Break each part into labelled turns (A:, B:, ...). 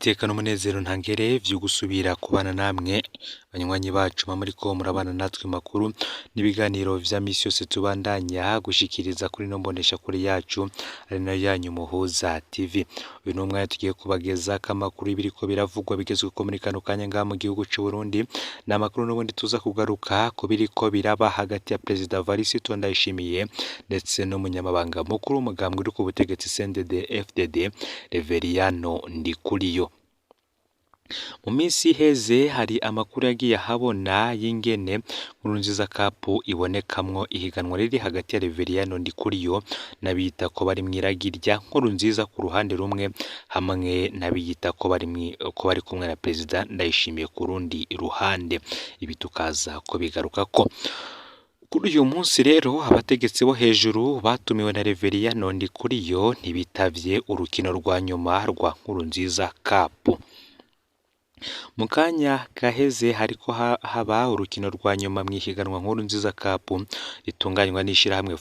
A: iteka n'umunezero ntangere vyo gusubira kubana namwe banywanyi bacu muriko murabana natwe makuru n'ibiganiro vya misi yose tubandanya gushikiriza kuri no mbonesha kuri yacu ari nayo yanyu Muhuza TV. Uyu n'umwanya tugiye kubageza kamakuru ibiriko biravugwa bigezwe ko muri kano kanya ngaha mu gihugu c'u Burundi, n'amakuru n'ubundi tuza kugaruka ko biriko biraba hagati ya Perezida Varisito Ndayishimiye ndetse n'umunyamabanga mukuru w'umugambwe uri ku butegetsi CNDD-FDD Reveriyano Ndikuriyo. Mu minsi iheze hari amakuru yagiye ahabona y'ingene Nkurunziza Cup ibonekamwo ihiganwa riri hagati ya Reveriyano Ndikuriyo n'abiyita ko bari mwiragirya Nkurunziza ku ruhande rumwe hamwe n'abiyita ko bari kumwe na Perezida Ndayishimiye ku rundi ruhande. Ibi tukaza ko bigaruka ko kuri uyu munsi rero abategetsi bo hejuru batumiwe na Reveriyano Ndikuriyo ntibitavye urukino rwa nyuma rwa Nkurunziza Cup. Mu kanya kaheze hariko haba urukino rwa nyuma mw'ihiganwa Nkurunziza Cup ritunganywa n'ishirahamwe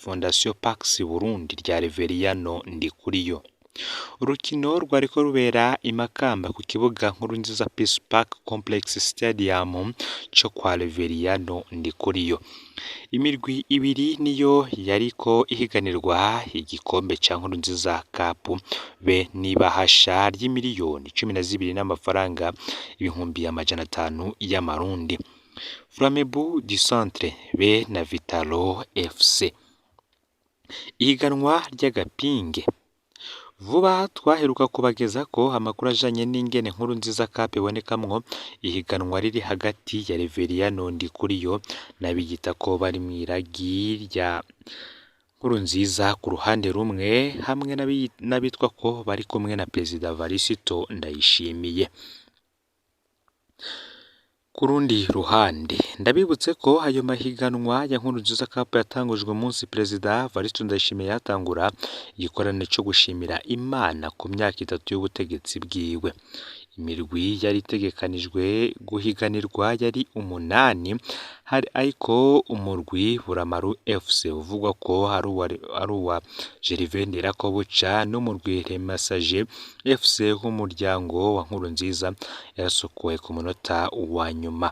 A: Fondation Pax Burundi rya Reveriyano Ndikuriyo. Urukino rwariko rubera i Makamba ku kibuga Nkurunziza Peace Park Complex Stadium co kwa Reveriyano Ndikuriyo. Imirwi ibiri niyo yariko ihiganirwa igikombe ca Nkurunziza Cup be n'ibahasha ry'imiliyoni 12 n'amafaranga ibihumbi 500 y'amarundi. Flamebu du Centre be na Vitalo FC. Ihiganwa ry'agapinge. Vuba twaheruka kubageza ko amakuru ajanye n'ingene Nkurunziza Cup ibonekamwo ihiganwa riri hagati ya Reveriyano Ndikuriyo n'abiyita ko bari mwiragi rya Nkurunziza ku ruhande rumwe hamwe n'abitwa ko bari kumwe na Perezida Varisito Ndayishimiye. Kurundi ruhande ndabibutse ko ayo mahiganwa ya Nkurunziza Cup yatangujwe munsi Perezida Varisito Ndayishimiye yatangura igikorane cyo gushimira Imana ku myaka 3 y'ubutegetsi bwiwe. Imirwi yari itegekanijwe guhiganirwa yari 8 hari ariko umurwi Buramaru FC uvugwa ko ari uwa Gervais Ndirakobuca n'umurwi Remasaje FC w'umuryango wa Nkurunziza yarasokoye ku munota wa nyuma.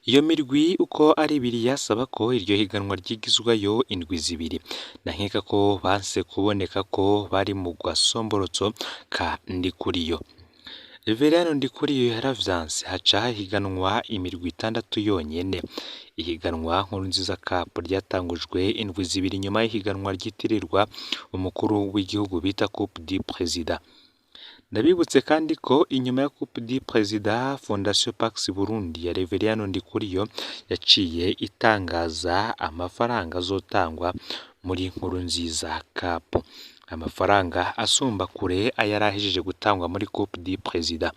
A: Iyo mirwi uko ari ibiri yasaba ko iryo higanwa ryigizwayo indwi zibiri, nankeka ko banse kuboneka ko bari mu gasomborotso ka Ndikuriyo. Reveriyano Ndikuriyo yaravyanse haca higanwa imirwi 6 yonyene. Ihiganwa Nkurunziza Cup ryatangujwe indwi zibiri nyuma y'ihiganwa ryitirirwa umukuru w'igihugu bita Coupe du Président. Ndabibutse kandi ko inyuma ya Coupe du Président Fondation Pax Burundi ya Reveriyano Ndikuriyo yaciye itangaza amafaranga azotangwa muri Nkurunziza Cup. Amafaranga asumba kure ayarahejije gutangwa muri Coupe du Président.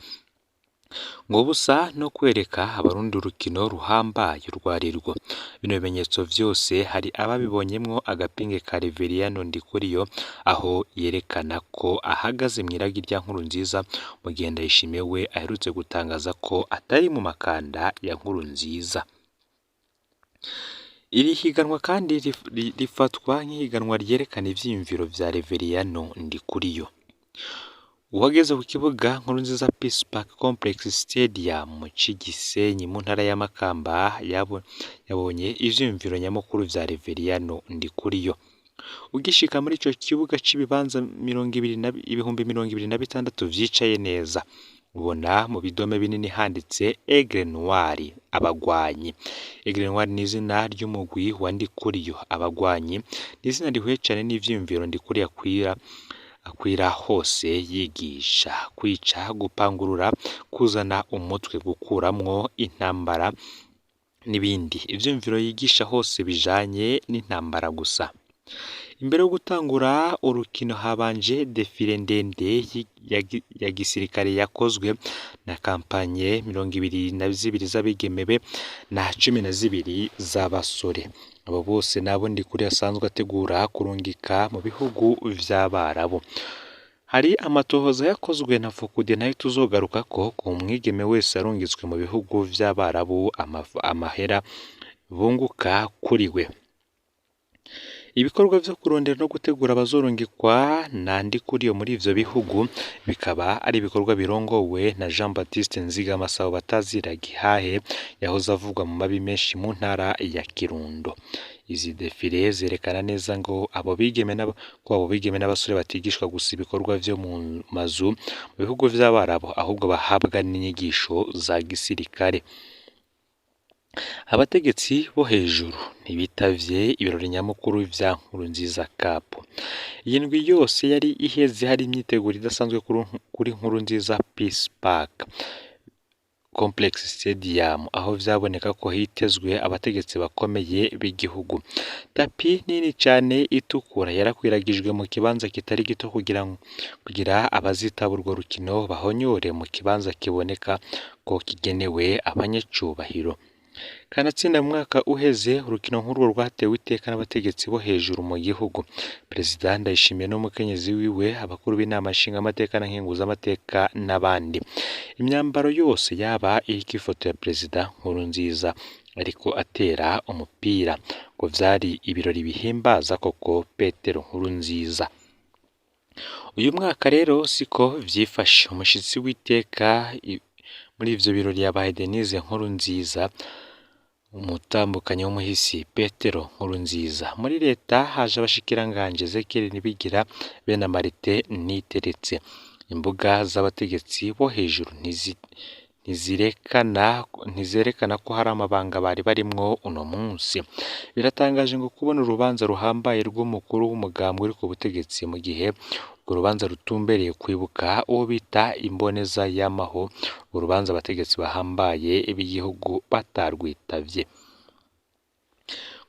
A: Ngo busa no kwereka abarundi urukino ruhambaye rwarirwo. Bino bimenyetso vyose hari ababibonyemwo agapinge ka Reveriyano Ndikuriyo aho yerekana ko ahagaze mwiragi rya Nkurunziza mu gihe Ndayishimiye we aherutse gutangaza ko atari mu makanda ya Nkurunziza. Iri higanwa kandi rifatwa nk'ihiganwa ryerekana ivyiyumviro vya Reveriyano Ndikuriyo. Uhageze ku kibuga Nkurunziza Peace Park Complex Stadium Gisenyi mu ntara ya Makamba yabonye ivyiyumviro nyamukuru vya Reveriyano Ndikuriyo. Ugishika muri ico kibuga c'ibibanza 26,000 vyicaye neza. Ubona mu bidome binini handitse Aigle Noir abagwanyi. Aigle Noir ni izina ry'umugwi wa Ndikuriyo. Abagwanyi ni izina rihuye cyane n'ivyiyumviro Ndikuriyo akwira hose, yigisha kwica, gupangurura, kuzana umutwe, gukuramwo intambara n'ibindi. Ivyiyumviro yigisha hose bijanye n'intambara gusa. Imbere yo gutangura urukino habanje defile ndende ya gisirikare yakozwe na kampanye 22 z'abigemebe na 12 z'abasore. Abo bose nabo Ndikuriyo asanzwe ategura kurungika mu bihugu vy'Abarabu. Hari amatohoza yakozwe na Fokude nayo tuzogaruka ko ku mwigeme wese arungitswe mu bihugu vy'Abarabu amahera bunguka kuri we. ibikorwa vyo kurondera no gutegura abazorungikwa nandikuriyo muri ivyo bihugu bikaba ari ibikorwa birongowe na Jean Baptiste Nzigamasabo batazira Gihahe yahoze avugwa mu mabi menshi mu ntara ya Kirundo. Izi defile zerekana neza ngo abo bigeme n'abasore batigishwa gusa ibikorwa vyo mu mazu mu bihugu vy'Abarabo ahubwo bahabwa n'inyigisho za gisirikare. Abategetsi bo hejuru ntibitavye ibirori nyamukuru vya Nkurunziza Cup. Iyi ndwi yose yari iheze hari imyiteguro idasanzwe kuri Nkurunziza Peace Park Complex Stadium aho vyaboneka ko hitezwe abategetsi bakomeye b'igihugu. Tapi nini cane itukura yarakwiragijwe mu kibanza kitari gito kugira abazitaba urwo rukino bahonyore mu kibanza kiboneka ko kigenewe abanyacubahiro. Kanatsinda mu mwaka uheze urukino nk'urwo rwatewe iteka n'abategetsi bo hejuru mu gihugu. Perezida Ndayishimiye n'umukenyezi wiwe, abakuru b'inama nshingamateka na nkenguzamateka n'abandi. Imyambaro yose yaba iriko ifoto ya Perezida Nkurunziza ariko atera umupira ngo vyari ibirori bihimbaza koko Petero Nkurunziza. Uyu mwaka rero siko vyifashe. Umushitsi w'iteka muri ivyo birori yabaye Denise Nkurunziza, umutambukanyi w'umuhisi Petero Nkurunziza. Muri leta haje abashikiranganje Ezekiel Nibigira bene Marite Niteretse. Imbuga z'abategetsi bo hejuru ntizerekana ko hari amabanga bari barimwo uno munsi. Biratangaje ngo kubona urubanza ruhambaye rw'umukuru w'umugambwe uri ku butegetsi mu gihe urubanza rutumbereye kwibuka uwo bita imboneza y'amaho, urubanza abategetsi bahambaye b'igihugu batarwitavye.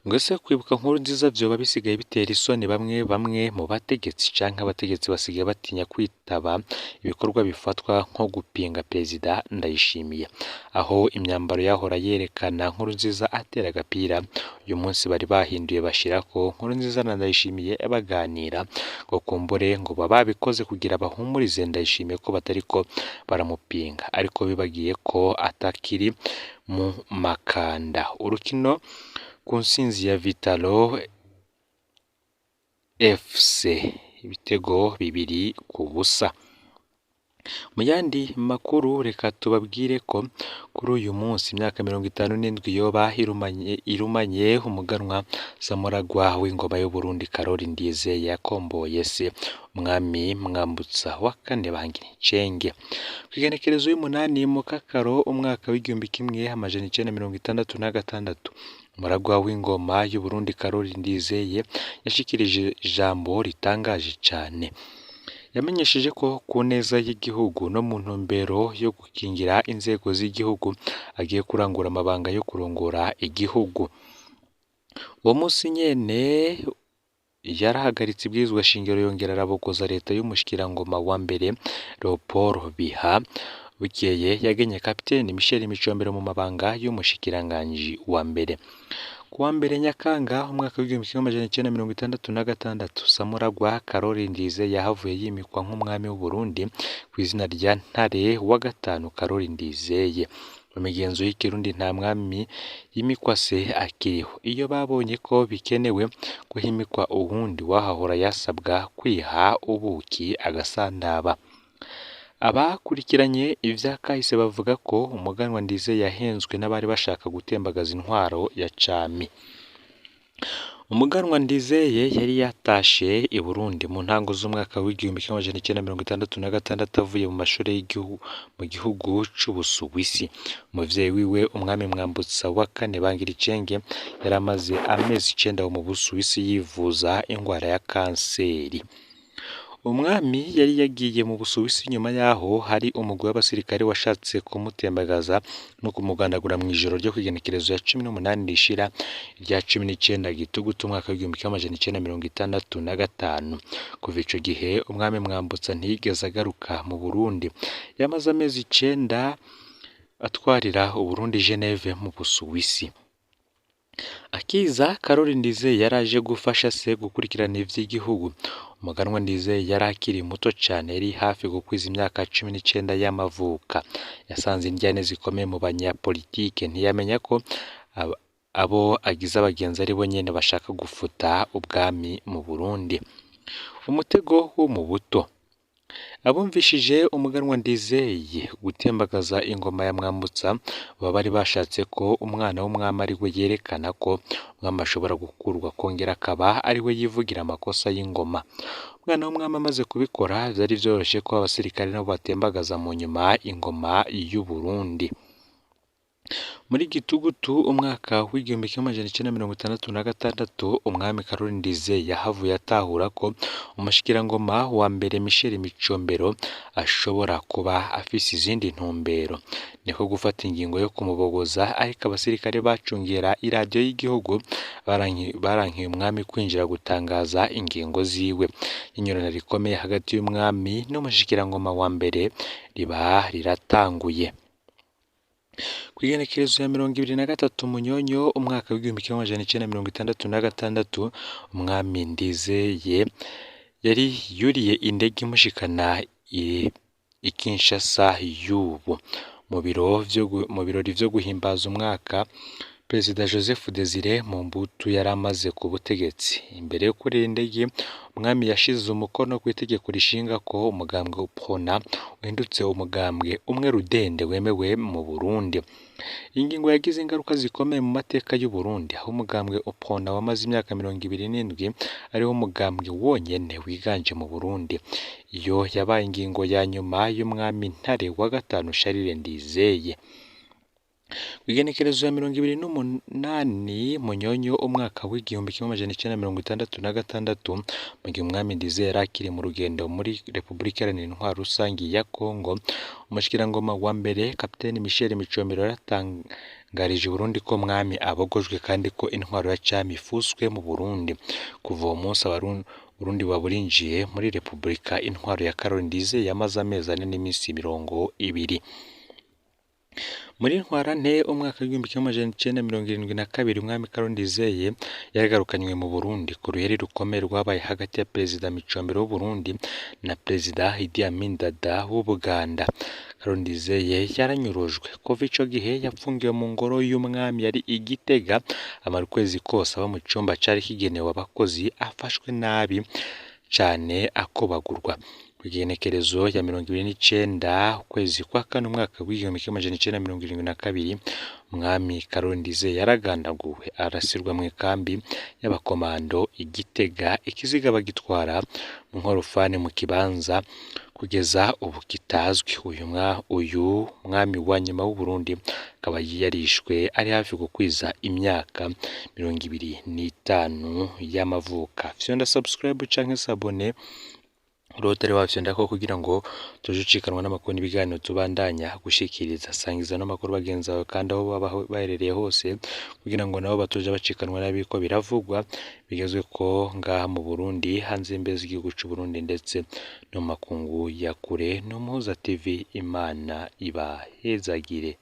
A: Ngese kwibuka Nkurunziza vyoba bisigaye bitera isoni bamwe mu bategetsi canke abategetsi basigaye batinya kwitaba ibikorwa bifatwa nko gupinga Perezida Ndayishimiye, aho imyambaro yahora yerekana Nkurunziza atera agapira uyu munsi bari bahinduye bashirako Nkurunziza na Ndayishimiye baganira ngo kumbure ngo babikoze kugira bahumurize Ndayishimiye ko batariko baramupinga, ariko bibagiye ko atakiri mu makanda. Urukino ku nsinzi ya Vitalo FC ibitego 2-0. Mu yandi makuru reka tubabwire ko kuri uyu munsi imyaka 57 yoba irumanye umuganwa Samuragwa w'ingoma y'u Burundi Karori Ndizeye yakomboye se umwami Mwambutsa wa kane Bangiricenge. Kwigenekerezo y'umunani mu Kakaro umwaka w'1966 Umuragwa w'ingoma y'u Burundi Karori Ndizeye yashikirije ijambo ritangaje cyane. Yamenyesheje ko ku neza y'igihugu no mu ntumbero yo gukingira inzego z'igihugu agiye kurangura amabanga yo kurongora igihugu. Uwo munsi nyene yarahagaritse ibwirizwa shingiro yongera arabogoza leta y'umushikirangoma wa mbere Leopold Biha. Bukeye yagenye Kapiteni Michel Micombero mu mabanga y'umushikiranganji wa mbere. Kuwa mbere Nyakanga umwaka w'1966 Samuragwa Karori Ndizeye yahavuye yimikwa nk'umwami w'u Burundi ku izina rya Ntare wa gatanu Karori Ndizeye. Mu migenzo y'ikirundi nta mwami yimikwa se akiriho. Iyo babonye ko bikenewe guhimikwa uwundi wahahora yasabwa kwiha ubuki agasandaba. Abakurikiranye ivya kahise bavuga ko umuganwa Ndizeye yahenzwe n'abari bashaka gutembagaza intwaro ya cami. Umuganwa Ndizeye yari yatashe i Burundi mu ntango z'umwaka w'1966 avuye mu mashuri y'igihugu mu gihugu c'Ubusuwisi. Umuvyeyi wiwe umwami Mwambutsa wa kane Bangiricenge yaramaze amezi 9 mu Busuwisi yivuza ingwara ya kanseri. Umwami yari yagiye mu Busuwisi nyuma yaho hari umugwi w'abasirikare washatse kumutembagaza no kumugandagura mu ijoro ryo kwigenekerezo ya 18 rishira rya 19 Gitugutu umwaka w'1965. Kuva ico gihe umwami Mwambutsa ntiyigeze agaruka mu Burundi. Yamaze amezi 9 atwarira u Burundi Geneve mu Busuwisi. Akiza Karori Ndizeye yaraje gufasha se gukurikirana ivy'igihugu. Umuganwa Ndizeye yari akiri muto cyane, yari hafi gukwiza imyaka 19 y'amavuka. Yasanze indyane zikomeye mu banyapolitike, ntiyamenya ko abo agize abagenzi ari bo nyene bashaka gufuta ubwami mu Burundi. Umutego wo mu buto. Abumvishije umuganwa Ndizeye gutembagaza ingoma ya Mwambutsa baba bari bashatse ko umwana w'umwami ari we yerekana ko umwami ashobora gukurwa kongera akaba ari we yivugira amakosa y'ingoma. Umwana w'umwami amaze kubikora byari byoroshye ko abasirikare nabo batembagaza mu nyuma ingoma y'u Burundi. Muri Gitugutu umwaka w'igihumbi kimwe amajana icenda mirongo itandatu na gatandatu umwami Karoli Ndizeye yahavuye atahura ko umushikirangoma wa mbere Michel Micombero ashobora kuba afise izindi ntumbero, niko gufata ingingo yo kumubogoza, ariko abasirikare bacungera iradiyo y'igihugu barankiye umwami kwinjira gutangaza ingingo ziwe. Inyorana rikomeye hagati y'umwami n'umushikirangoma wa mbere riba riratanguye. Kw'igenekerezo ya 23 Munyonyo umwaka w'igihumbi kimwe amajana icenda mirongo itandatu na gatandatu umwami Ndizeye yari yuriye indege imushikana i Kinshasa y'ubu. Mu birori vyo guhimbaza umwaka, Perezida Joseph Désiré Mobutu yari amaze ku butegetsi. Imbere yo kurira indege, umwami yashize umukono ku itegeko rishinga ko umugambwe UPRONA uhindutse umugambwe umwe rudende wemewe mu Burundi. Iyi ngingo yagize ingaruka zikomeye mu mateka y'u Burundi, aho umugambwe UPRONA wamaze imyaka 27 ariwo mugambwe wonyene wiganje mu Burundi. Iyo yabaye ingingo ya nyuma y'umwami Ntare wa gatanu Charles Ndizeye. Kw'igenekerezo ya 28 Munyonyo umwaka w'igihumbi kimwe amajana icenda mirongo itandatu na gatandatu mu gihe umwami Ndizeye yari akiri mu rugendo muri Repubulika Iharanira Intwaro Rusangi ya Kongo, umushikirangoma wa mbere Kapiteni Michel Micombero yaratangarije Burundi ko umwami abogojwe kandi ko intwaro ya cami ifuswe mu Burundi. Kuva uwo munsi Burundi baburinjiye muri Repubulika intwaro ya Karoli Ndizeye yamaze amezi 4 n'iminsi 20. Muri Ntwarante umwaka w'igihumbi kimwe amajana icenda mirongo irindwi na kabiri umwami Karoli Ndizeye yaragarukanywe mu Burundi ku ruheri rukomeye rwabaye hagati ya Perezida Micombero w'Uburundi na Perezida Idi Amin Dada w'Ubuganda. Karoli Ndizeye yaranyurujwe. Kuva ico gihe yapfungiwe mu ngoro y'umwami yari i Gitega, amara ukwezi kose aba mu cumba cari kigenewe abakozi, afashwe nabi cane akobagurwa. Kw'igenekerezo ya 29 ukwezi kwa kane umwaka w'igihumbi kimwe amajana icenda mirongo irindwi na kabiri umwami Karoli Ndizeye yaragandaguwe arasirwa mu ikambi y'abakomando i Gitega, ikiziga bagitwara mu nkorofani mu kibanza kugeza ubu kitazwi. Uyu mwami wa nyuma w'u Burundi akaba yarishwe ari hafi gukwiza imyaka 25 y'amavuka. Fyonda subscribe canke sabone Rotary wafyonda ko kugira ngo tuje ucikanwa n'amakuru n'ibiganiro tubandanya gushikiriza. Sangiza n'amakuru bagenzi bawe kandi aho baba baherereye hose kugira ngo nabo batuje bacikanwa n'abiko biravugwa bigezwe ko ngaha mu Burundi, hanze imbezi igihugu c'u Burundi ndetse no makungu ya kure. No Muhuza TV, Imana ibahezagire.